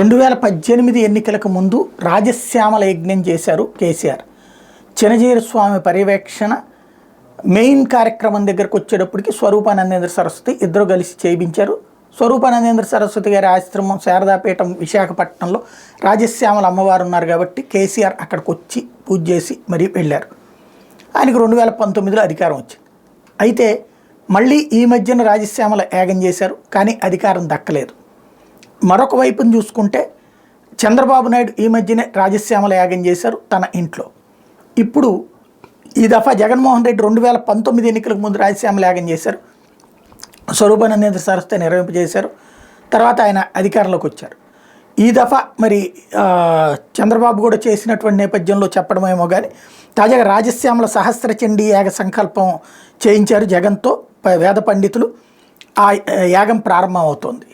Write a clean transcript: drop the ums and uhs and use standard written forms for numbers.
2018 ఎన్నికలకు ముందు రాజశ్యామల యజ్ఞం చేశారు కేసీఆర్. చినజీర స్వామి పర్యవేక్షణ మెయిన్ కార్యక్రమం దగ్గరకు వచ్చేటప్పటికి స్వరూపానందేంద్ర సరస్వతి ఇద్దరు కలిసి చేయించారు. స్వరూపానందేంద్ర సరస్వతి గారి ఆశ్రమం శారదాపీఠం విశాఖపట్నంలో రాజశ్యామల అమ్మవారు ఉన్నారు కాబట్టి కేసీఆర్ అక్కడికి వచ్చి పూజ చేసి మరీ వెళ్ళారు. ఆయనకు 2019లో అధికారం వచ్చింది. అయితే మళ్ళీ ఈ మధ్యన రాజశ్యామల యాగం చేశారు, కానీ అధికారం దక్కలేదు. మరొక వైపును చూసుకుంటే చంద్రబాబు నాయుడు ఈ మధ్యనే రాజశ్యామల యాగం చేశారు తన ఇంట్లో. ఇప్పుడు ఈ దఫా జగన్మోహన్ రెడ్డి 2019 ఎన్నికలకు ముందు రాజశ్యామల యాగం చేశారు, స్వరూపానందేంద్ర సరస్వతి నిర్వహింపజేశారు. తర్వాత ఆయన అధికారంలోకి వచ్చారు. ఈ దఫా మరి చంద్రబాబు కూడా చేసినటువంటి నేపథ్యంలో చెప్పడమేమో కానీ తాజాగా రాజశ్యామల సహస్రచండీ యాగ సంకల్పం చేయించారు జగన్తో వేద పండితులు. ఆ యాగం ప్రారంభం అవుతోంది.